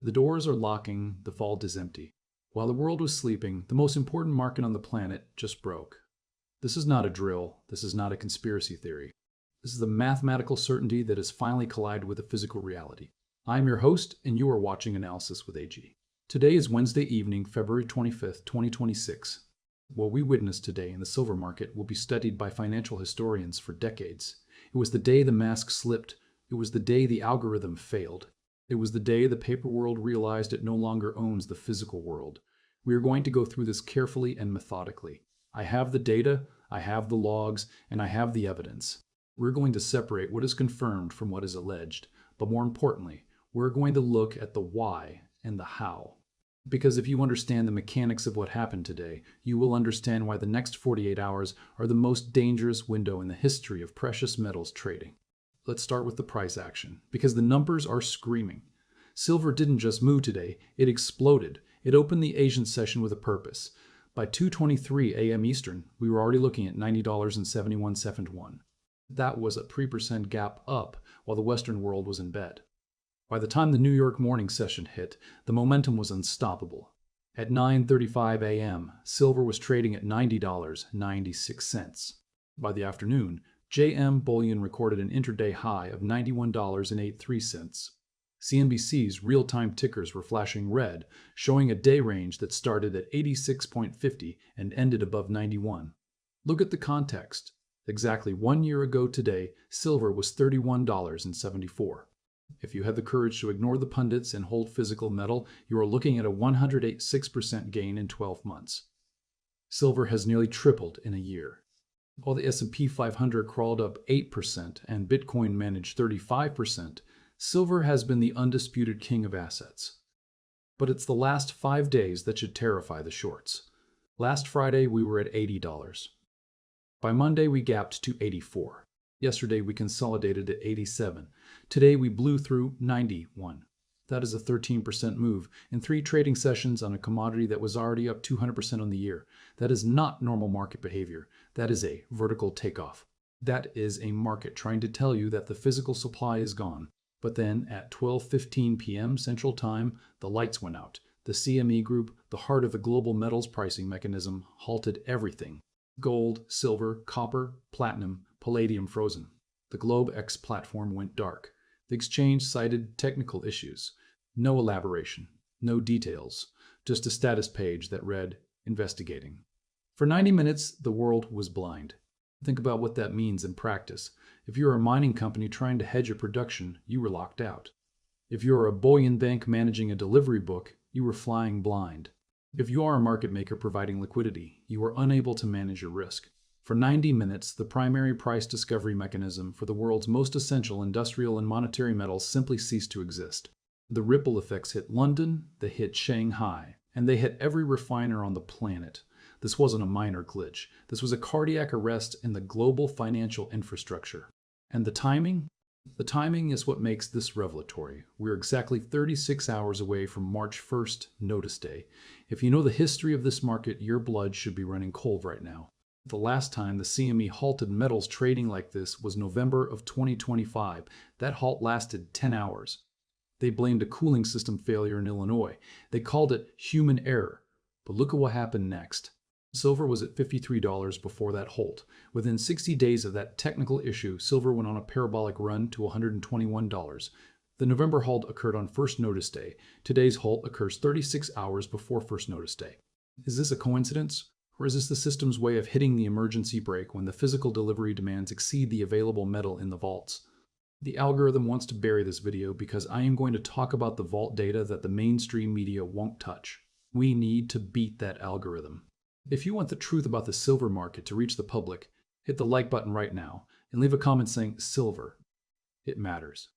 The doors are locking, the vault is empty. While the world was sleeping, the most important market on the planet just broke. This is not a drill. This is not a conspiracy theory. This is the mathematical certainty that has finally collided with a physical reality. I'm your host, and you are watching Analysis with AG. Today is Wednesday evening, February 25th, 2026. What we witnessed today in the silver market will be studied by financial historians for decades. It was the day the mask slipped. It was the day the algorithm failed. It was the day the paper world realized it no longer owns the physical world. We are going to go through this carefully and methodically. I have the data, I have the logs, and I have the evidence. We're going to separate what is confirmed from what is alleged, but more importantly, we're going to look at the why and the how. Because if you understand the mechanics of what happened today, you will understand why the next 48 hours are the most dangerous window in the history of precious metals trading. Let's start with the price action, because the numbers are screaming. Silver didn't just move today, it exploded. It opened the Asian session with a purpose. By 2:23 a.m. Eastern, we were already looking at $90.71. That was a 3% gap up while the Western world was in bed. By the time the New York morning session hit, the momentum was unstoppable. At 9:35 a.m., silver was trading at $90.96. By the afternoon, JM bullion recorded an intraday high of $91.83. CNBC's real-time tickers were flashing red, showing a day range that started at 86.50 and ended above 91. Look at the context. Exactly 1 year ago today, silver was $31.74. If you had the courage to ignore the pundits and hold physical metal, you are looking at a 186% gain in 12 months. Silver has nearly tripled in a year. While the S&P 500 crawled up 8% and Bitcoin managed 35%, silver has been the undisputed king of assets. But it's the last 5 days that should terrify the shorts. Last Friday, we were at $80. By Monday, we gapped to 84. Yesterday, we consolidated at 87. Today, we blew through 91. That is a 13% move in 3 trading sessions on a commodity that was already up 200% on the year. That is not normal market behavior. That is a vertical takeoff. That is a market trying to tell you that the physical supply is gone. But then at 12:15 p.m. Central Time, the lights went out. The CME group, the heart of the global metals pricing mechanism, halted everything. Gold, silver, copper, platinum, palladium frozen. The GlobeX platform went dark. The exchange cited technical issues. No elaboration, no details, just a status page that read, "Investigating." For 90 minutes, the world was blind. Think about what that means in practice. If you're a mining company trying to hedge your production, you were locked out. If you're a bullion bank managing a delivery book, you were flying blind. If you are a market maker providing liquidity, you are unable to manage your risk. For 90 minutes, the primary price discovery mechanism for the world's most essential industrial and monetary metals simply ceased to exist. The ripple effects hit London, they hit Shanghai, and they hit every refiner on the planet. This wasn't a minor glitch. This was a cardiac arrest in the global financial infrastructure. And the timing? The timing is what makes this revelatory. We're exactly 36 hours away from March 1st, Notice Day. If you know the history of this market, your blood should be running cold right now. The last time the CME halted metals trading like this was November of 2025. That halt lasted 10 hours. They blamed a cooling system failure in Illinois. They called it human error. But look at what happened next. Silver was at $53 before that halt. Within 60 days of that technical issue, silver went on a parabolic run to $121. The November halt occurred on First Notice Day. Today's halt occurs 36 hours before First Notice Day. Is this a coincidence? Or is this the system's way of hitting the emergency brake when the physical delivery demands exceed the available metal in the vaults? The algorithm wants to bury this video because I am going to talk about the vault data that the mainstream media won't touch. We need to beat that algorithm. If you want the truth about the silver market to reach the public, hit the like button right now and leave a comment saying silver. It matters.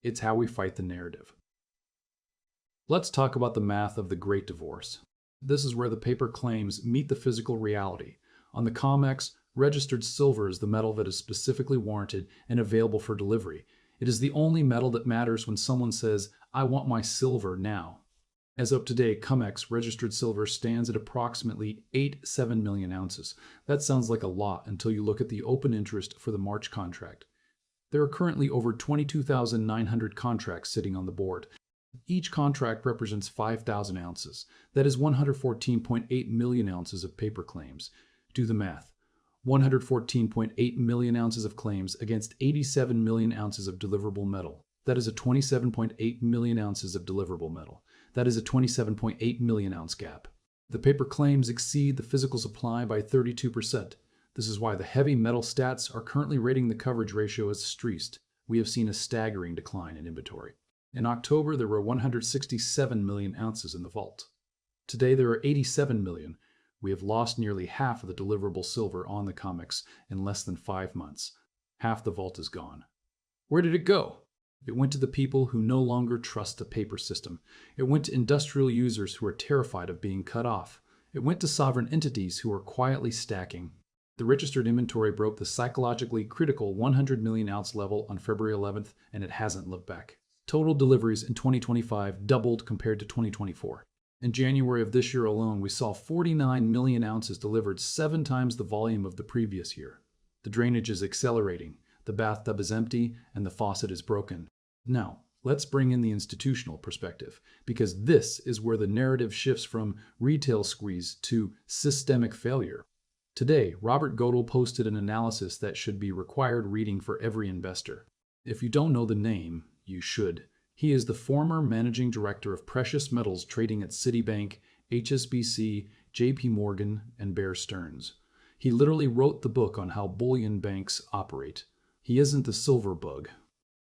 It's how we fight the narrative. Let's talk about the math of the Great Divorce. This is where the paper claims meet the physical reality. On the Comex, registered silver is the metal that is specifically warranted and available for delivery. It is the only metal that matters when someone says, "I want my silver now." As of today, Comex registered silver stands at approximately 87 million ounces. That sounds like a lot until you look at the open interest for the March contract. There are currently over 22,900 contracts sitting on the board. Each contract represents 5,000 ounces. That is 114.8 million ounces of paper claims. Do the math. 114.8 million ounces of claims against 87 million ounces of deliverable metal. That is a 27.8 million ounces of deliverable metal. That is a 27.8 million ounce gap. The paper claims exceed the physical supply by 32%. This is why the heavy metal stats are currently rating the coverage ratio as streaked. We have seen a staggering decline in inventory. In October, there were 167 million ounces in the vault. Today, there are 87 million. We have lost nearly half of the deliverable silver on the Comex in less than 5 months. Half the vault is gone. Where did it go? It went to the people who no longer trust the paper system. It went to industrial users who are terrified of being cut off. It went to sovereign entities who are quietly stacking. The registered inventory broke the psychologically critical 100 million ounce level on February 11th, and it hasn't looked back. Total deliveries in 2025 doubled compared to 2024. In January of this year alone, we saw 49 million ounces delivered, 7 times the volume of the previous year. The drainage is accelerating, the bathtub is empty, and the faucet is broken. Now, let's bring in the institutional perspective, because this is where the narrative shifts from retail squeeze to systemic failure. Today, Robert Godel posted an analysis that should be required reading for every investor. If you don't know the name, you should. He is the former managing director of precious metals trading at Citibank, HSBC, JP Morgan, and Bear Stearns. He literally wrote the book on how bullion banks operate. He isn't the silver bug.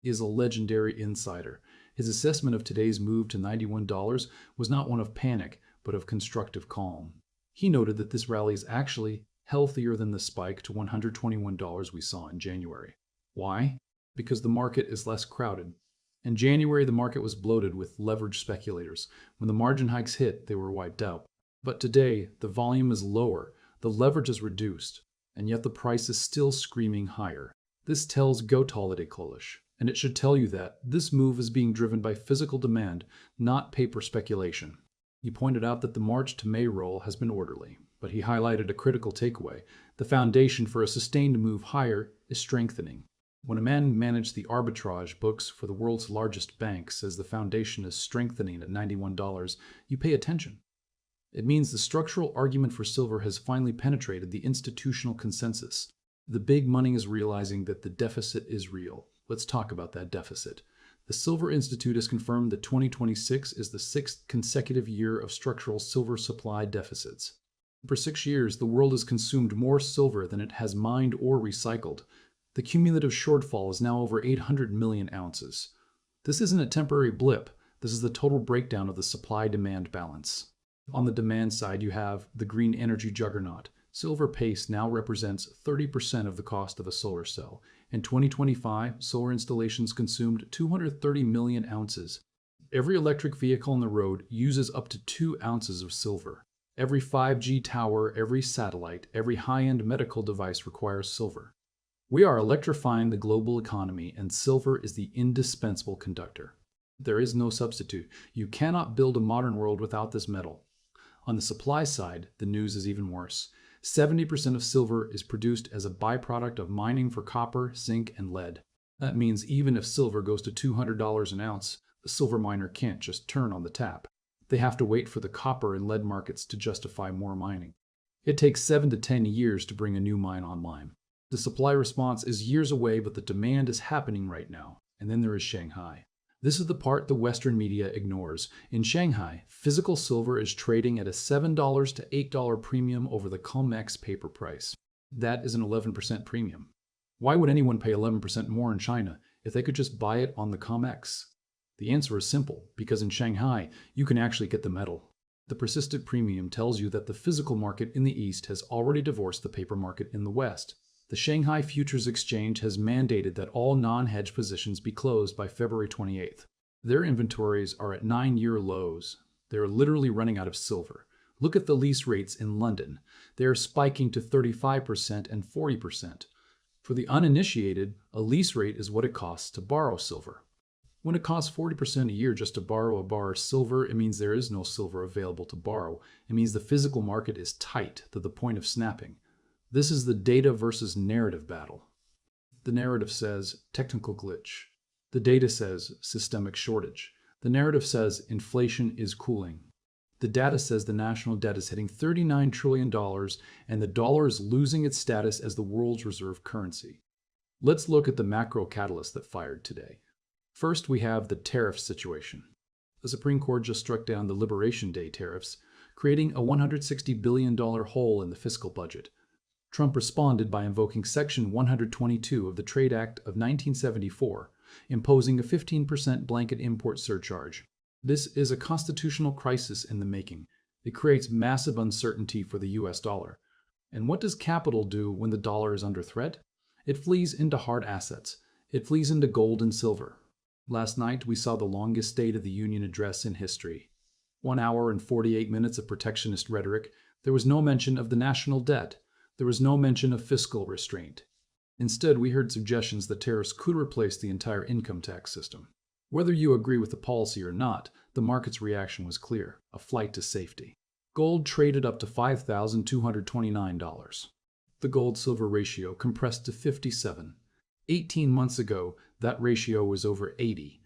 He is a legendary insider. His assessment of today's move to $91 was not one of panic, but of constructive calm. He noted that this rally is actually healthier than the spike to $121 we saw in January. Why? Because the market is less crowded. In January, the market was bloated with leveraged speculators. When the margin hikes hit, they were wiped out. But today, the volume is lower, the leverage is reduced, and yet the price is still screaming higher. This tells go holiday Kolish, and it should tell you that this move is being driven by physical demand, not paper speculation. He pointed out that the March to May roll has been orderly, but he highlighted a critical takeaway. The foundation for a sustained move higher is strengthening. When a man managed the arbitrage books for the world's largest bank says the foundation is strengthening at $91, you pay attention. It means the structural argument for silver has finally penetrated the institutional consensus. The big money is realizing that the deficit is real. Let's talk about that deficit. The Silver Institute has confirmed that 2026 is the 6th consecutive year of structural silver supply deficits. For 6 years, the world has consumed more silver than it has mined or recycled. The cumulative shortfall is now over 800 million ounces. This isn't a temporary blip. This is the total breakdown of the supply-demand balance. On the demand side, you have the green energy juggernaut. Silver paste now represents 30% of the cost of a solar cell. In 2025, solar installations consumed 230 million ounces. Every electric vehicle on the road uses up to 2 ounces of silver. Every 5G tower, every satellite, every high-end medical device requires silver. We are electrifying the global economy, and silver is the indispensable conductor. There is no substitute. You cannot build a modern world without this metal. On the supply side, the news is even worse. 70% of silver is produced as a byproduct of mining for copper, zinc, and lead. That means even if silver goes to $200 an ounce, the silver miner can't just turn on the tap. They have to wait for the copper and lead markets to justify more mining. It takes 7 to 10 years to bring a new mine online. The supply response is years away, but the demand is happening right now. And then there is Shanghai. This is the part the Western media ignores. In Shanghai, physical silver is trading at a $7 to $8 premium over the Comex paper price. That is an 11% premium. Why would anyone pay 11% more in China if they could just buy it on the Comex? The answer is simple, because in Shanghai, you can actually get the metal. The persistent premium tells you that the physical market in the East has already divorced the paper market in the West. The Shanghai Futures Exchange has mandated that all non-hedge positions be closed by February 28th. Their inventories are at 9-year lows. They are literally running out of silver. Look at the lease rates in London. They are spiking to 35% and 40%. For the uninitiated, a lease rate is what it costs to borrow silver. When it costs 40% a year just to borrow a bar of silver, it means there is no silver available to borrow. It means the physical market is tight to the point of snapping. This is the data versus narrative battle. The narrative says technical glitch. The data says systemic shortage. The narrative says inflation is cooling. The data says the national debt is hitting $39 trillion and the dollar is losing its status as the world's reserve currency. Let's look at the macro catalyst that fired today. First, we have the tariff situation. The Supreme Court just struck down the Liberation Day tariffs, creating a $160 billion hole in the fiscal budget. Trump responded by invoking Section 122 of the Trade Act of 1974, imposing a 15% blanket import surcharge. This is a constitutional crisis in the making. It creates massive uncertainty for the US dollar. And what does capital do when the dollar is under threat? It flees into hard assets. It flees into gold and silver. Last night, we saw the longest State of the Union address in history. 1 hour and 48 minutes of protectionist rhetoric. There was no mention of the national debt. There was no mention of fiscal restraint. Instead, we heard suggestions that tariffs could replace the entire income tax system. Whether you agree with the policy or not, the market's reaction was clear: a flight to safety. Gold traded up to $5,229. The gold-silver ratio compressed to 57. 18 months ago, that ratio was over 80.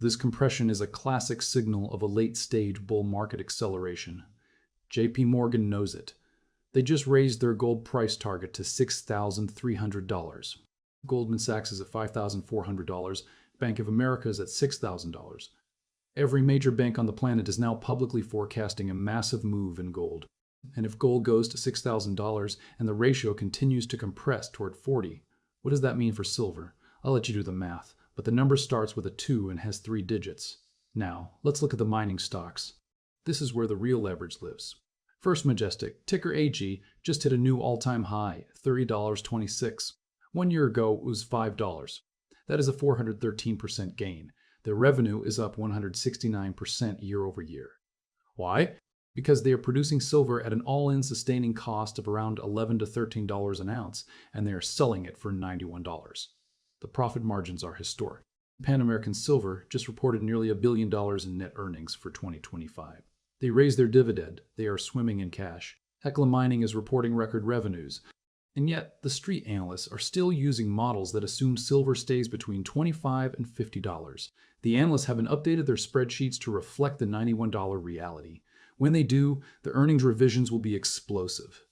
This compression is a classic signal of a late-stage bull market acceleration. JP Morgan knows it. They just raised their gold price target to $6,300. Goldman Sachs is at $5,400. Bank of America is at $6,000. Every major bank on the planet is now publicly forecasting a massive move in gold. And if gold goes to $6,000 and the ratio continues to compress toward 40, what does that mean for silver? I'll let you do the math, but the number starts with a 2 and has 3 digits. Now, let's look at the mining stocks. This is where the real leverage lives. First Majestic, ticker AG, just hit a new all-time high, $30.26. 1 year ago, it was $5. That is a 413% gain. Their revenue is up 169% year over year. Why? Because they are producing silver at an all-in sustaining cost of around $11 to $13 an ounce, and they are selling it for $91. The profit margins are historic. Pan American Silver just reported nearly $1 billion in net earnings for 2025. They raised their dividend. They are swimming in cash. Hecla Mining is reporting record revenues. And yet, the street analysts are still using models that assume silver stays between $25 and $50. The analysts haven't updated their spreadsheets to reflect the $91 reality. When they do, the earnings revisions will be explosive.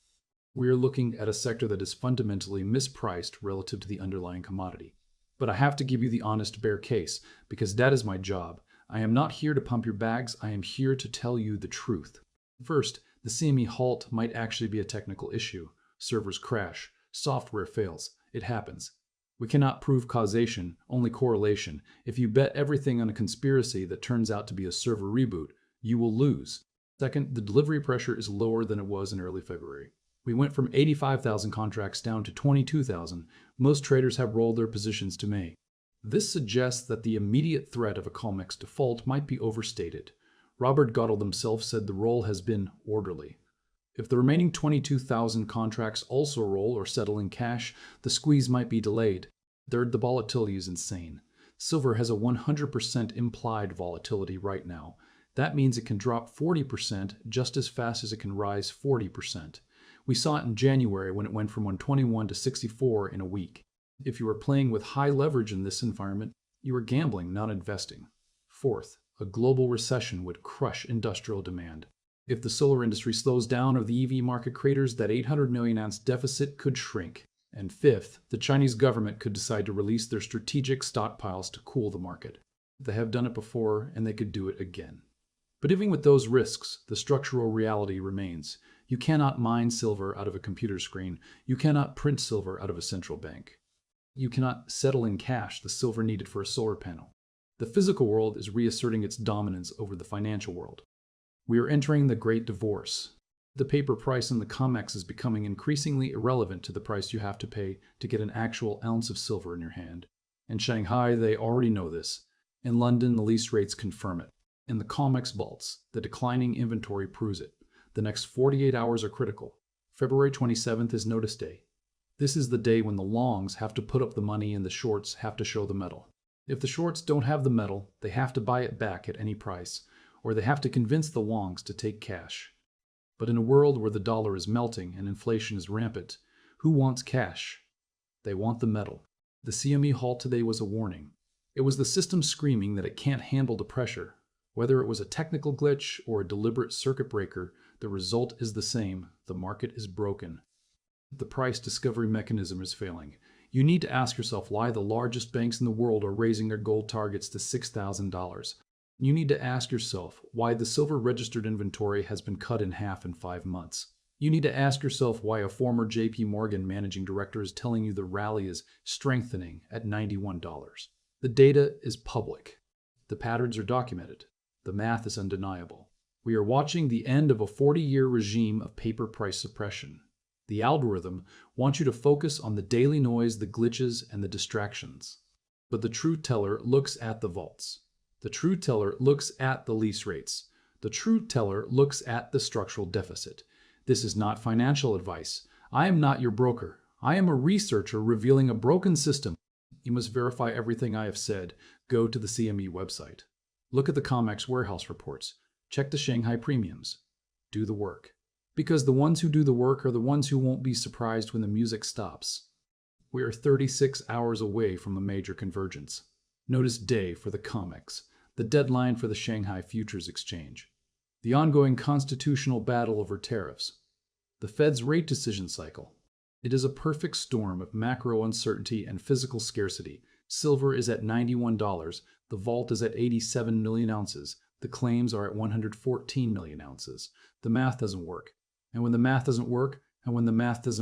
We are looking at a sector that is fundamentally mispriced relative to the underlying commodity. But I have to give you the honest bear case, because that is my job. I am not here to pump your bags, I am here to tell you the truth. First, the CME halt might actually be a technical issue. Servers crash, software fails, it happens. We cannot prove causation, only correlation. If you bet everything on a conspiracy that turns out to be a server reboot, you will lose. Second, the delivery pressure is lower than it was in early February. We went from 85,000 contracts down to 22,000. Most traders have rolled their positions to May. This suggests that the immediate threat of a Comex default might be overstated. Robert Goddard himself said the roll has been orderly. If the remaining 22,000 contracts also roll or settle in cash, the squeeze might be delayed. Third, the volatility is insane. Silver has a 100% implied volatility right now. That means it can drop 40% just as fast as it can rise 40%. We saw it in January when it went from 121 to 64 in a week. If you are playing with high leverage in this environment, you are gambling, not investing. Fourth, a global recession would crush industrial demand. If the solar industry slows down or the EV market craters, that 800 million ounce deficit could shrink. And fifth, the Chinese government could decide to release their strategic stockpiles to cool the market. They have done it before, and they could do it again. But even with those risks, the structural reality remains. You cannot mine silver out of a computer screen. You cannot print silver out of a central bank. You cannot settle in cash the silver needed for a solar panel. The physical world is reasserting its dominance over the financial world. We are entering the Great Divorce. The paper price in the Comex is becoming increasingly irrelevant to the price you have to pay to get an actual ounce of silver in your hand. In Shanghai, they already know this. In London, the lease rates confirm it. In the Comex vaults, the declining inventory proves it. The next 48 hours are critical. February 27th is notice day. This is the day when the longs have to put up the money and the shorts have to show the metal. If the shorts don't have the metal, they have to buy it back at any price, or they have to convince the longs to take cash. But in a world where the dollar is melting and inflation is rampant, who wants cash? They want the metal. The CME halt today was a warning. It was the system screaming that it can't handle the pressure. Whether it was a technical glitch or a deliberate circuit breaker, the result is the same. The market is broken. The price discovery mechanism is failing. You need to ask yourself why the largest banks in the world are raising their gold targets to $6,000. You need to ask yourself why the silver registered inventory has been cut in half in 5 months. You need to ask yourself why a former JP Morgan managing director is telling you the rally is strengthening at $91. The data is public. The patterns are documented. The math is undeniable. We are watching the end of a 40-year regime of paper price suppression. The algorithm wants you to focus on the daily noise, the glitches, and the distractions. But the truth teller looks at the vaults. The truth teller looks at the lease rates. The truth teller looks at the structural deficit. This is not financial advice. I am not your broker. I am a researcher revealing a broken system. You must verify everything I have said. Go to the CME website. Look at the Comex warehouse reports. Check the Shanghai premiums. Do the work. Because the ones who do the work are the ones who won't be surprised when the music stops. We are 36 hours away from a major convergence. Notice day for the Comex, the deadline for the Shanghai Futures Exchange, the ongoing constitutional battle over tariffs, the Fed's rate decision cycle. It is a perfect storm of macro uncertainty and physical scarcity. Silver is at $91. The vault is at 87 million ounces. The claims are at 114 million ounces. The math doesn't work. And when the math doesn't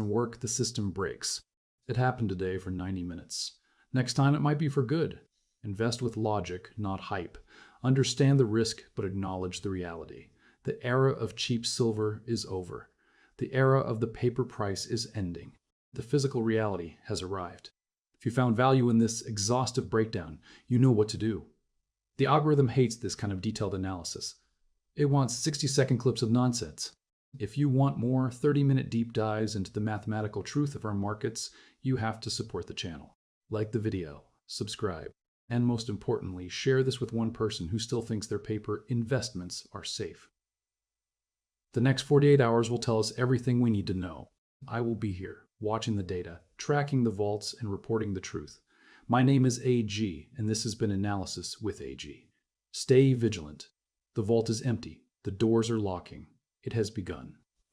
work, the system breaks. It happened today for 90 minutes. Next time it might be for good. Invest with logic, not hype. Understand the risk, but acknowledge the reality. The era of cheap silver is over. The era of the paper price is ending. The physical reality has arrived. If you found value in this exhaustive breakdown, you know what to do. The algorithm hates this kind of detailed analysis. It wants 60-second clips of nonsense. If you want more 30-minute deep dives into the mathematical truth of our markets, you have to support the channel. Like the video, subscribe, and most importantly, share this with one person who still thinks their paper investments are safe. The next 48 hours will tell us everything we need to know. I will be here, watching the data, tracking the vaults, and reporting the truth. My name is AG, and this has been Analysis with AG. Stay vigilant. The vault is empty. The doors are locking. It has begun.